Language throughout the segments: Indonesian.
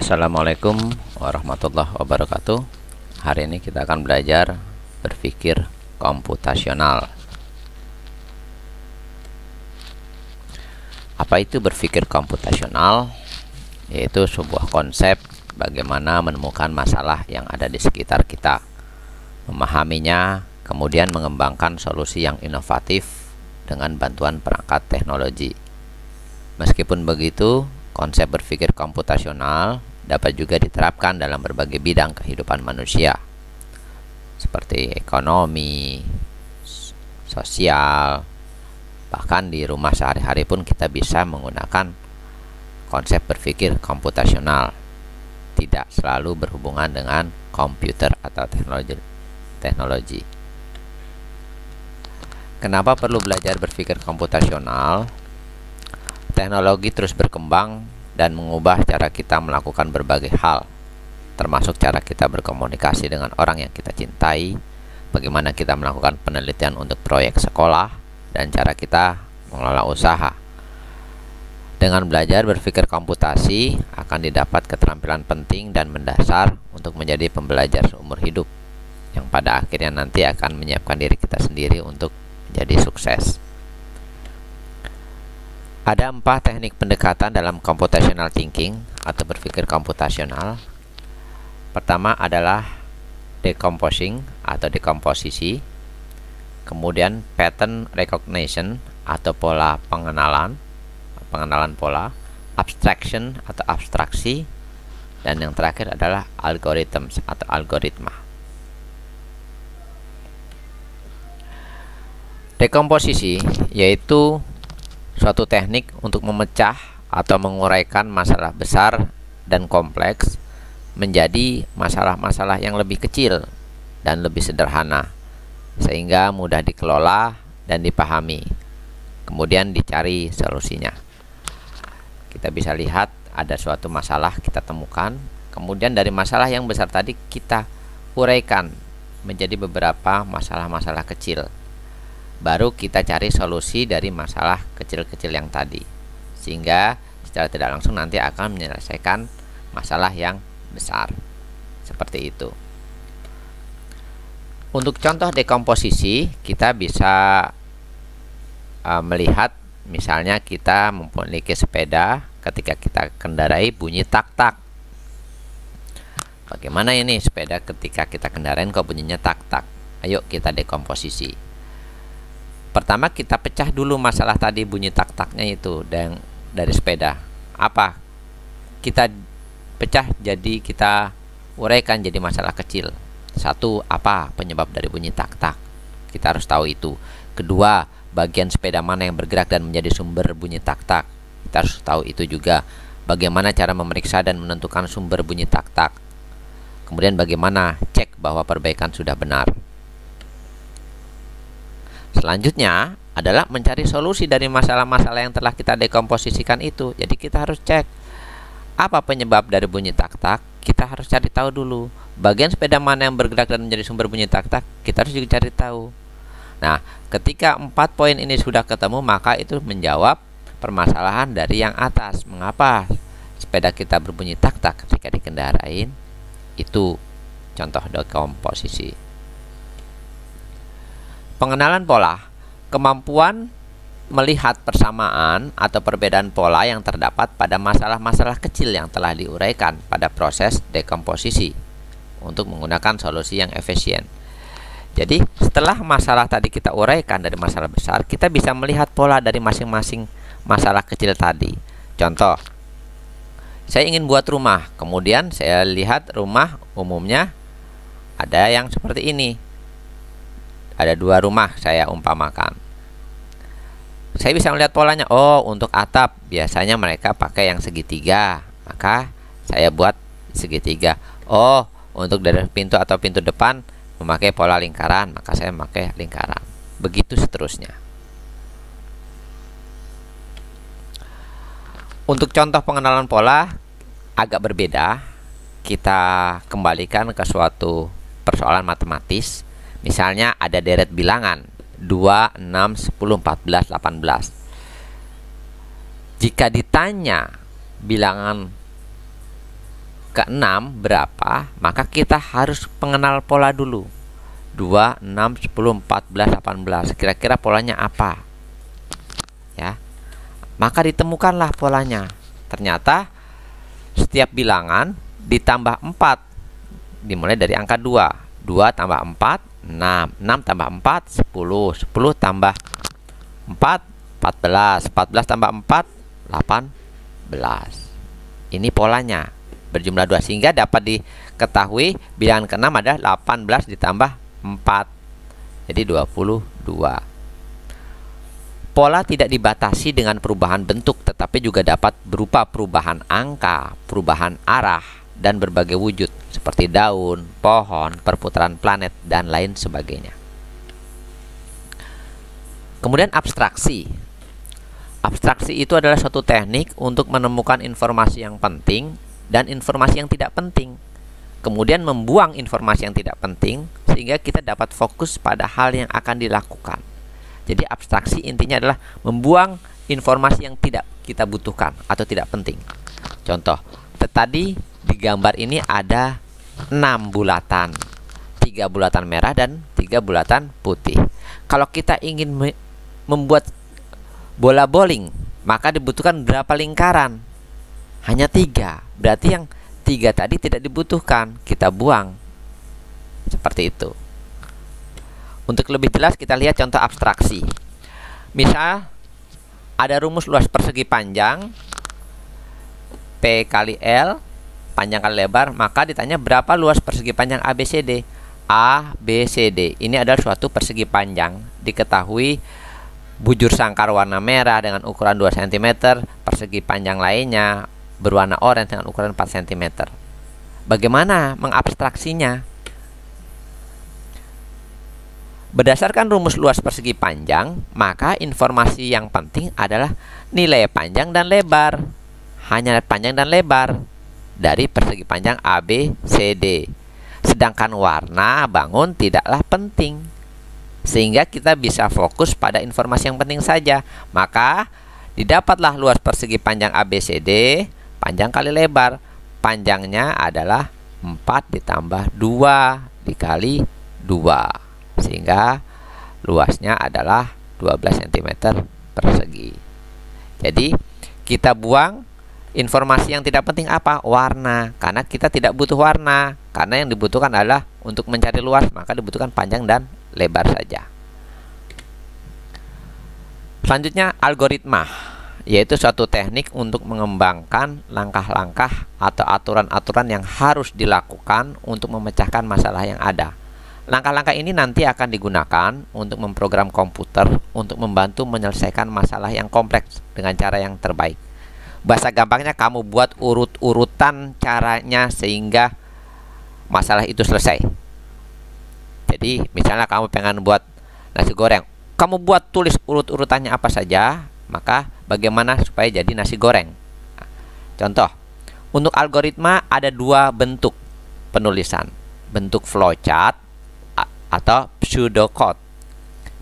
Assalamualaikum warahmatullahi wabarakatuh. Hari ini kita akan belajar berpikir komputasional. Apa itu berpikir komputasional? Yaitu sebuah konsep bagaimana menemukan masalah yang ada di sekitar kita, memahaminya, kemudian mengembangkan solusi yang inovatif dengan bantuan perangkat teknologi. Meskipun begitu, konsep berpikir komputasional dapat juga diterapkan dalam berbagai bidang kehidupan manusia, seperti ekonomi, sosial, bahkan di rumah sehari-hari pun kita bisa menggunakan konsep berpikir komputasional. Tidak selalu berhubungan dengan komputer atau teknologi. Kenapa perlu belajar berpikir komputasional? Teknologi terus berkembang dan mengubah cara kita melakukan berbagai hal, termasuk cara kita berkomunikasi dengan orang yang kita cintai, bagaimana kita melakukan penelitian untuk proyek sekolah, dan cara kita mengelola usaha. Dengan belajar berpikir komputasi akan didapat keterampilan penting dan mendasar untuk menjadi pembelajar seumur hidup, yang pada akhirnya nanti akan menyiapkan diri kita sendiri untuk menjadi sukses. Ada 4 teknik pendekatan dalam computational thinking atau berpikir komputasional. Pertama adalah decomposing atau dekomposisi, kemudian pattern recognition atau pola pengenalan pola, abstraction atau abstraksi, dan yang terakhir adalah algorithms atau algoritma. Dekomposisi yaitu suatu teknik untuk memecah atau menguraikan masalah besar dan kompleks menjadi masalah-masalah yang lebih kecil dan lebih sederhana, sehingga mudah dikelola dan dipahami. Kemudian dicari solusinya. Kita bisa lihat ada suatu masalah kita temukan, kemudian dari masalah yang besar tadi kita uraikan menjadi beberapa masalah-masalah kecil. Baru kita cari solusi dari masalah kecil-kecil yang tadi, sehingga secara tidak langsung nanti akan menyelesaikan masalah yang besar. Seperti itu. Untuk contoh dekomposisi, kita bisa melihat misalnya kita memiliki sepeda, ketika kita kendarai bunyi tak-tak. Bagaimana ini sepeda ketika kita kendarain kok bunyinya tak-tak? Ayo kita dekomposisi. Pertama kita pecah dulu masalah tadi bunyi tak-taknya itu dari sepeda. Apa? Kita pecah jadi kita uraikan jadi masalah kecil. Satu, apa penyebab dari bunyi tak-tak? Kita harus tahu itu. Kedua, bagian sepeda mana yang bergerak dan menjadi sumber bunyi tak-tak? Kita harus tahu itu juga. Bagaimana cara memeriksa dan menentukan sumber bunyi tak-tak? Kemudian bagaimana cek bahwa perbaikan sudah benar? Selanjutnya adalah mencari solusi dari masalah-masalah yang telah kita dekomposisikan itu. Jadi kita harus cek apa penyebab dari bunyi tak-tak. Kita harus cari tahu dulu. Bagian sepeda mana yang bergerak dan menjadi sumber bunyi tak-tak, kita harus juga cari tahu. Nah, ketika 4 poin ini sudah ketemu, maka itu menjawab permasalahan dari yang atas. Mengapa sepeda kita berbunyi tak-tak ketika dikendarain? Itu contoh dekomposisi. Pengenalan pola, kemampuan melihat persamaan atau perbedaan pola yang terdapat pada masalah-masalah kecil yang telah diuraikan pada proses dekomposisi untuk menggunakan solusi yang efisien. Jadi setelah masalah tadi kita uraikan dari masalah besar, kita bisa melihat pola dari masing-masing masalah kecil tadi. Contoh, saya ingin buat rumah, kemudian saya lihat rumah umumnya ada yang seperti ini. Ada 2 rumah saya umpamakan. Saya bisa melihat polanya. Oh, untuk atap biasanya mereka pakai yang segitiga, maka saya buat segitiga. Oh, untuk dari pintu atau pintu depan memakai pola lingkaran, maka saya memakai lingkaran. Begitu seterusnya. Untuk contoh pengenalan pola agak berbeda. Kita kembalikan ke suatu persoalan matematis. Misalnya ada deret bilangan 2, 6, 10, 14, 18. Jika ditanya bilangan ke 6 berapa, maka kita harus mengenal pola dulu. 2, 6, 10, 14, 18. Kira-kira polanya apa? Ya. Maka ditemukanlah polanya. Ternyata setiap bilangan ditambah 4. Dimulai dari angka 2. 2 tambah 4, 6. 6 tambah 4, 10. 10 tambah 4, 14. 14 tambah 4, 18. Ini polanya. Berjumlah 2 sehingga dapat diketahui bilangan ke-6 adalah 18 ditambah 4. Jadi 22. Pola tidak dibatasi dengan perubahan bentuk, tetapi juga dapat berupa perubahan angka, perubahan arah, dan berbagai wujud seperti daun, pohon, perputaran planet, dan lain sebagainya. Kemudian abstraksi. Abstraksi itu adalah suatu teknik untuk menemukan informasi yang penting dan informasi yang tidak penting. Kemudian membuang informasi yang tidak penting sehingga kita dapat fokus pada hal yang akan dilakukan. Jadi abstraksi intinya adalah membuang informasi yang tidak kita butuhkan atau tidak penting. Contoh, tadi di gambar ini ada 6 bulatan, 3 bulatan merah dan 3 bulatan putih. Kalau kita ingin membuat bola bowling, maka dibutuhkan berapa lingkaran? Hanya 3. Berarti yang 3 tadi tidak dibutuhkan, kita buang. Seperti itu. Untuk lebih jelas kita lihat contoh abstraksi. Misal ada rumus luas persegi panjang P kali L, panjang kali lebar, maka ditanya berapa luas persegi panjang ABCD. ABCD ini adalah suatu persegi panjang. Diketahui bujur sangkar warna merah dengan ukuran 2 cm, persegi panjang lainnya berwarna oranye dengan ukuran 4 cm. Bagaimana mengabstraksinya? Berdasarkan rumus luas persegi panjang, maka informasi yang penting adalah nilai panjang dan lebar. Hanya panjang dan lebar dari persegi panjang ABCD. Sedangkan warna bangun tidaklah penting. Sehingga kita bisa fokus pada informasi yang penting saja. Maka didapatlah luas persegi panjang ABCD, panjang kali lebar. Panjangnya adalah 4 ditambah 2 dikali 2. Sehingga luasnya adalah 12 cm persegi. Jadi kita buang informasi yang tidak penting apa? Warna. Karena kita tidak butuh warna. Karena yang dibutuhkan adalah untuk mencari luas, maka dibutuhkan panjang dan lebar saja. Selanjutnya algoritma, yaitu suatu teknik untuk mengembangkan langkah-langkah atau aturan-aturan yang harus dilakukan untuk memecahkan masalah yang ada. Langkah-langkah ini nanti akan digunakan untuk memprogram komputer untuk membantu menyelesaikan masalah yang kompleks dengan cara yang terbaik. Bahasa gampangnya kamu buat urut-urutan caranya sehingga masalah itu selesai. Jadi misalnya kamu pengen buat nasi goreng, kamu buat tulis urut-urutannya apa saja, maka bagaimana supaya jadi nasi goreng. Contoh, untuk algoritma ada 2 bentuk penulisan, bentuk flowchart atau pseudocode.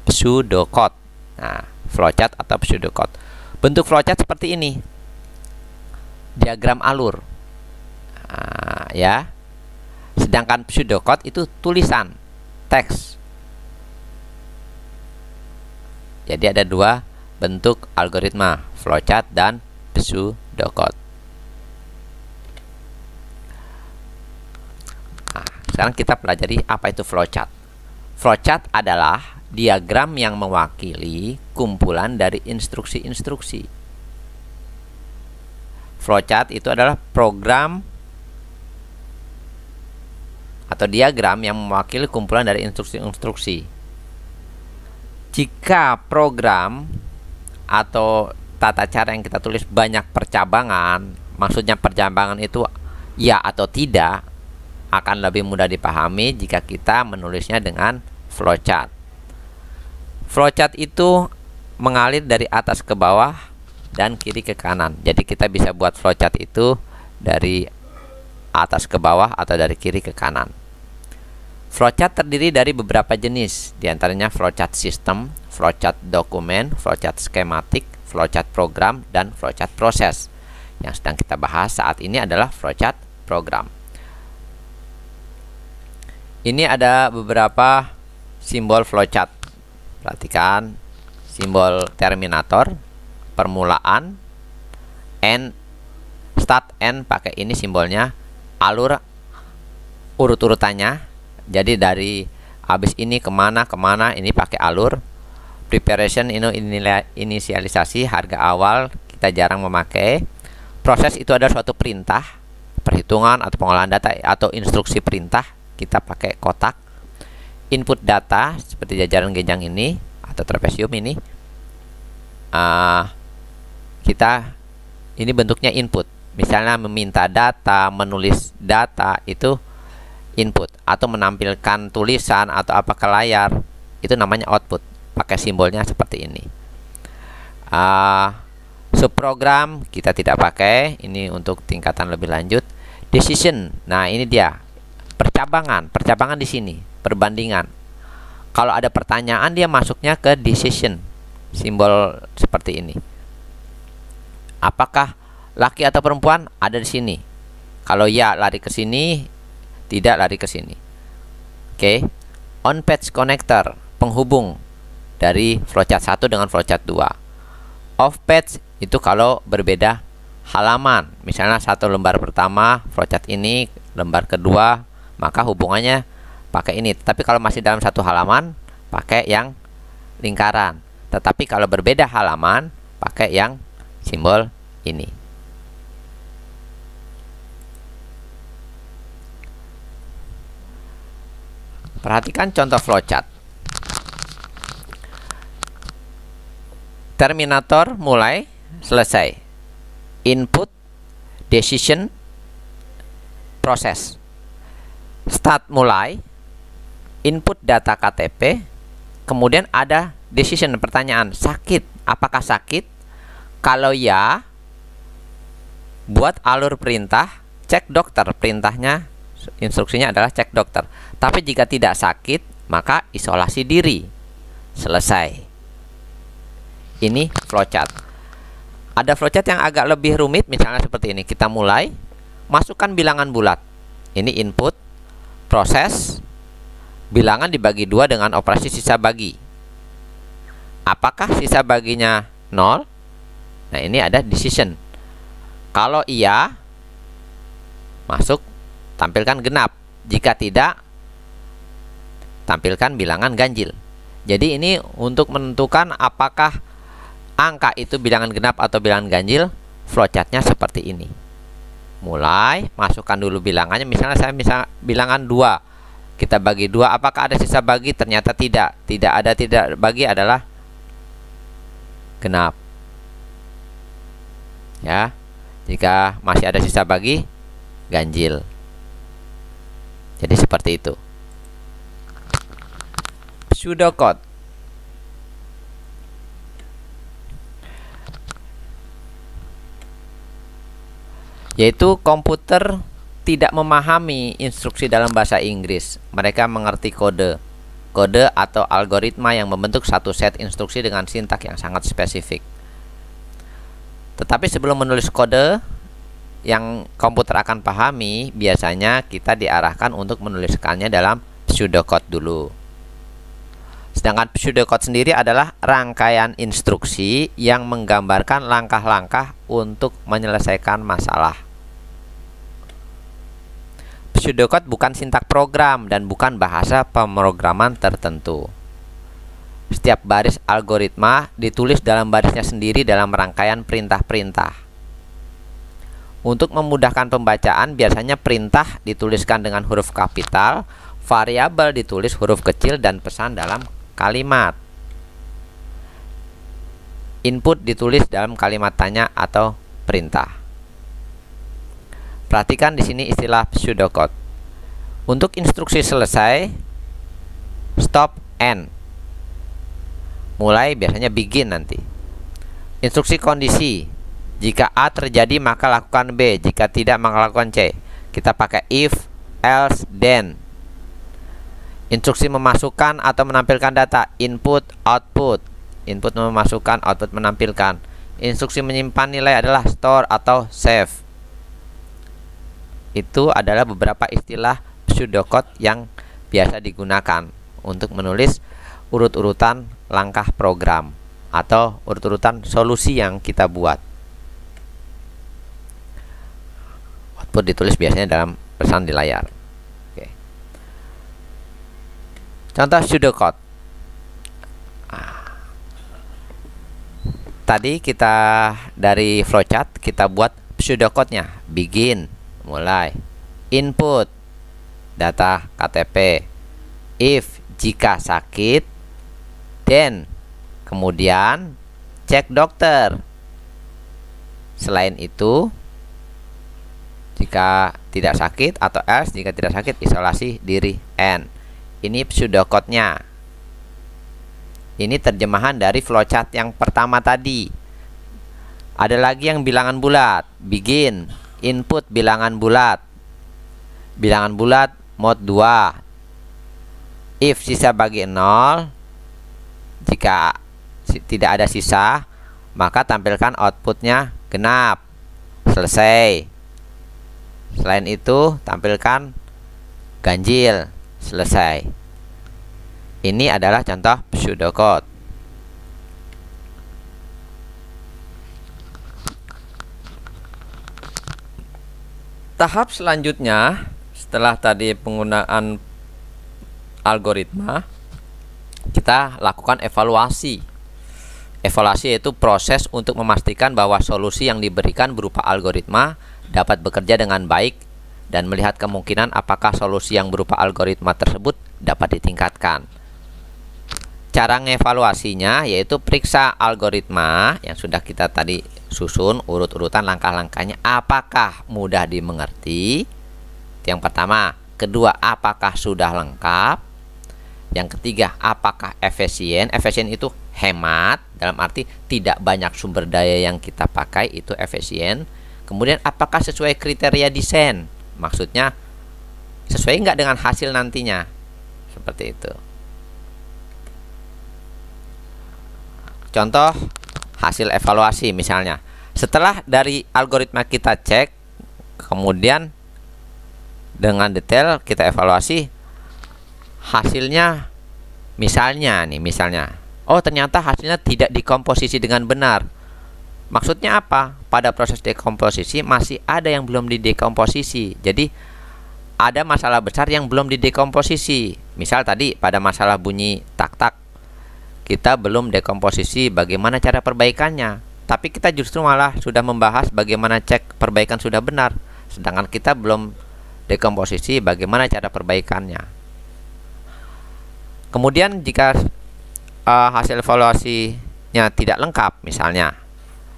Pseudocode. Nah, flowchart atau pseudocode. Bentuk flowchart seperti ini. Diagram alur. Nah, ya. Sedangkan pseudocode itu tulisan, teks. Jadi ada 2 bentuk algoritma, flowchart dan pseudocode. Nah, sekarang kita pelajari apa itu flowchart. Flowchart adalah diagram yang mewakili kumpulan dari instruksi-instruksi. Flowchart itu adalah program atau diagram yang mewakili kumpulan dari instruksi-instruksi. Jika program atau tata cara yang kita tulis banyak percabangan, maksudnya percabangan itu ya atau tidak, akan lebih mudah dipahami jika kita menulisnya dengan flowchart. Flowchart itu mengalir dari atas ke bawah dan kiri ke kanan. Jadi kita bisa buat flowchart itu dari atas ke bawah atau dari kiri ke kanan. Flowchart terdiri dari beberapa jenis, diantaranya flowchart sistem, flowchart dokumen, flowchart skematik, flowchart program, dan flowchart proses. Yang sedang kita bahas saat ini adalah flowchart program. Ini ada beberapa simbol flowchart. Perhatikan simbol terminator, permulaan, end, start, end, pakai ini simbolnya, alur urut-urutannya. Jadi dari habis ini kemana, ini pakai alur. Preparation, inisialisasi, harga awal, kita jarang memakai. Proses itu adalah suatu perintah, perhitungan atau pengolahan data atau instruksi perintah, kita pakai kotak. Input data seperti jajaran genjang ini atau trapesium ini, ini bentuknya input. Misalnya meminta data, menulis data, itu input. Atau menampilkan tulisan atau apa ke layar, itu namanya output, pakai simbolnya seperti ini. Subprogram kita tidak pakai, ini untuk tingkatan lebih lanjut. Decision, nah ini dia percabangan di sini, perbandingan. Kalau ada pertanyaan, dia masuknya ke decision, simbol seperti ini. Apakah laki atau perempuan, ada di sini. Kalau ya, lari ke sini, tidak, lari ke sini. Oke. On page connector, penghubung dari flowchart 1 dengan flowchart 2. Off page itu kalau berbeda halaman. Misalnya satu lembar pertama flowchart ini, lembar kedua, maka hubungannya pakai ini. Tapi kalau masih dalam satu halaman, pakai yang lingkaran. Tetapi kalau berbeda halaman, pakai yang simbol ini. Perhatikan contoh flowchart. Terminator mulai, selesai. Input, decision, proses. Start mulai, input data KTP, kemudian ada decision, pertanyaan, sakit, apakah sakit? Kalau ya, buat alur perintah, cek dokter, perintahnya, instruksinya adalah cek dokter. Tapi jika tidak sakit, maka isolasi diri. Selesai. Ini flowchart. Ada flowchart yang agak lebih rumit, misalnya seperti ini. Kita mulai, masukkan bilangan bulat. Ini input, proses, bilangan dibagi 2 dengan operasi sisa bagi. Apakah sisa baginya 0? Nah, ini ada decision. Kalau iya, masuk, tampilkan genap. Jika tidak, tampilkan bilangan ganjil. Jadi ini untuk menentukan apakah angka itu bilangan genap atau bilangan ganjil, flowchartnya seperti ini. Mulai, masukkan dulu bilangannya. Misalnya saya bilangan 2, kita bagi 2, apakah ada sisa bagi? Ternyata tidak. Tidak ada tidak bagi adalah genap. Ya, jika masih ada sisa bagi, ganjil. Jadi seperti itu. Pseudocode. Yaitu komputer tidak memahami instruksi dalam bahasa Inggris. Mereka mengerti kode atau algoritma yang membentuk satu set instruksi dengan sintak yang sangat spesifik. Tetapi sebelum menulis kode yang komputer akan pahami, biasanya kita diarahkan untuk menuliskannya dalam pseudocode dulu. Sedangkan pseudocode sendiri adalah rangkaian instruksi yang menggambarkan langkah-langkah untuk menyelesaikan masalah. Pseudocode bukan sintak program dan bukan bahasa pemrograman tertentu. Setiap baris algoritma ditulis dalam barisnya sendiri dalam rangkaian perintah-perintah. Untuk memudahkan pembacaan, biasanya perintah dituliskan dengan huruf kapital, variabel ditulis huruf kecil, dan pesan dalam kalimat. Input ditulis dalam kalimat tanya atau perintah. Perhatikan di sini istilah pseudocode. Untuk instruksi selesai, stop, end. Mulai biasanya begin nanti. Instruksi kondisi, jika A terjadi maka lakukan B, jika tidak maka lakukan C. Kita pakai if, else, then. Instruksi memasukkan atau menampilkan data, input, output. Input memasukkan, output menampilkan. Instruksi menyimpan nilai adalah store atau save. itu adalah beberapa istilah pseudocode yang biasa digunakan untuk menulis urut-urutan langkah program atau urut-urutan solusi yang kita buat. Output ditulis biasanya dalam pesan di layar. Oke. Contoh pseudocode. Tadi kita dari flowchart kita buat pseudocode-nya. Begin, mulai. Input data KTP. If, jika sakit. Then, kemudian cek dokter. Selain itu, jika tidak sakit, atau else jika tidak sakit, isolasi diri. N. Ini pseudocode-nya. Ini terjemahan dari flowchart yang pertama tadi. Ada lagi yang bilangan bulat. Begin, input bilangan bulat. Bilangan bulat mode 2. If sisa bagi 0, jika tidak ada sisa, maka tampilkan outputnya genap. Selesai. Selain itu, tampilkan ganjil. Selesai. Ini adalah contoh pseudocode. Tahap selanjutnya, setelah tadi penggunaan algoritma, kita lakukan evaluasi. Evaluasi yaitu proses untuk memastikan bahwa solusi yang diberikan berupa algoritma dapat bekerja dengan baik dan melihat kemungkinan apakah solusi yang berupa algoritma tersebut dapat ditingkatkan. Cara ngevaluasinya yaitu periksa algoritma yang sudah kita tadi susun urut-urutan langkah-langkahnya, apakah mudah dimengerti. Itu yang pertama. Kedua, apakah sudah lengkap. Yang ketiga, apakah efisien? Efisien itu hemat, dalam arti tidak banyak sumber daya yang kita pakai, itu efisien. Kemudian apakah sesuai kriteria desain? Maksudnya sesuai nggak dengan hasil nantinya? Seperti itu. Contoh hasil evaluasi misalnya. Setelah dari algoritma kita cek, kemudian dengan detail kita evaluasi, hasilnya misalnya oh ternyata hasilnya tidak dikomposisi dengan benar. Maksudnya apa? Pada proses dekomposisi masih ada yang belum didekomposisi. Jadi ada masalah besar yang belum didekomposisi. Misal tadi pada masalah bunyi tak-tak, kita belum dekomposisi bagaimana cara perbaikannya, tapi kita justru malah sudah membahas bagaimana cek perbaikan sudah benar, sedangkan kita belum dekomposisi bagaimana cara perbaikannya. Kemudian jika hasil evaluasinya tidak lengkap, misalnya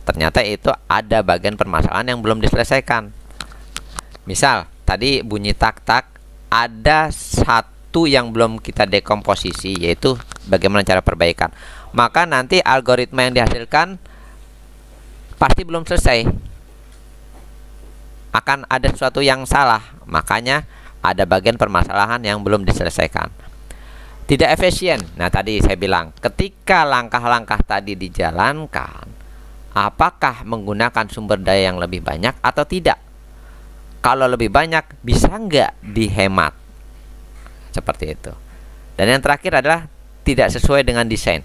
ternyata itu ada bagian permasalahan yang belum diselesaikan. Misal tadi bunyi tak-tak, ada satu yang belum kita dekomposisi, yaitu bagaimana cara perbaikan. Maka nanti algoritma yang dihasilkan pasti belum selesai, akan ada sesuatu yang salah. Makanya ada bagian permasalahan yang belum diselesaikan. Tidak efisien. Nah tadi saya bilang, ketika langkah-langkah tadi dijalankan, apakah menggunakan sumber daya yang lebih banyak atau tidak? Kalau lebih banyak, bisa nggak dihemat? Seperti itu. Dan yang terakhir adalah tidak sesuai dengan desain.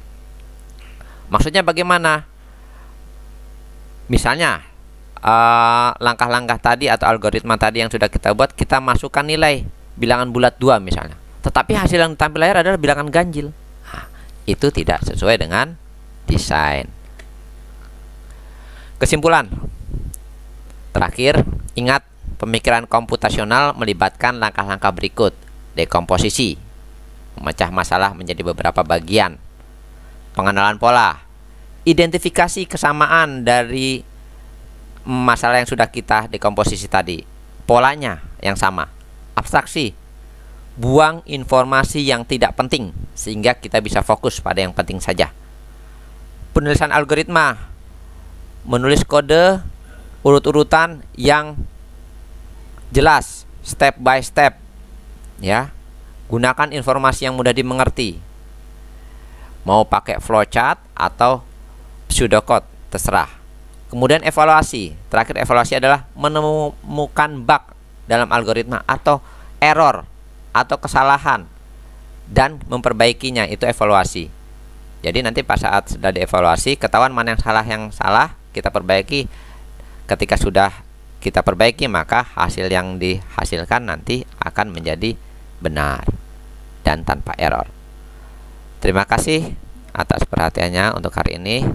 Maksudnya bagaimana? Misalnya langkah-langkah tadi atau algoritma tadi yang sudah kita buat, kita masukkan nilai bilangan bulat 2 misalnya, tetapi hasil yang tampil layar adalah bilangan ganjil. Nah, itu tidak sesuai dengan desain. Kesimpulan terakhir, ingat, pemikiran komputasional melibatkan langkah-langkah berikut: dekomposisi, memecah masalah menjadi beberapa bagian, pengenalan pola, identifikasi kesamaan dari masalah yang sudah kita dekomposisi tadi, polanya yang sama, abstraksi, buang informasi yang tidak penting sehingga kita bisa fokus pada yang penting saja, penulisan algoritma, menulis kode urut-urutan yang jelas, step by step, ya. Gunakan informasi yang mudah dimengerti, mau pakai flowchart atau pseudocode terserah. Kemudian evaluasi. Terakhir evaluasi adalah menemukan bug dalam algoritma atau error atau kesalahan dan memperbaikinya, itu evaluasi. Jadi nanti pas saat sudah dievaluasi ketahuan mana yang salah kita perbaiki. Ketika sudah kita perbaiki maka hasil yang dihasilkan nanti akan menjadi benar dan tanpa error. Terima kasih atas perhatiannya untuk hari ini.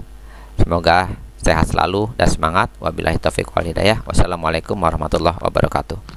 Semoga sehat selalu dan semangat. Wabillahi taufiq wal hidayah. Wassalamualaikum warahmatullahi wabarakatuh.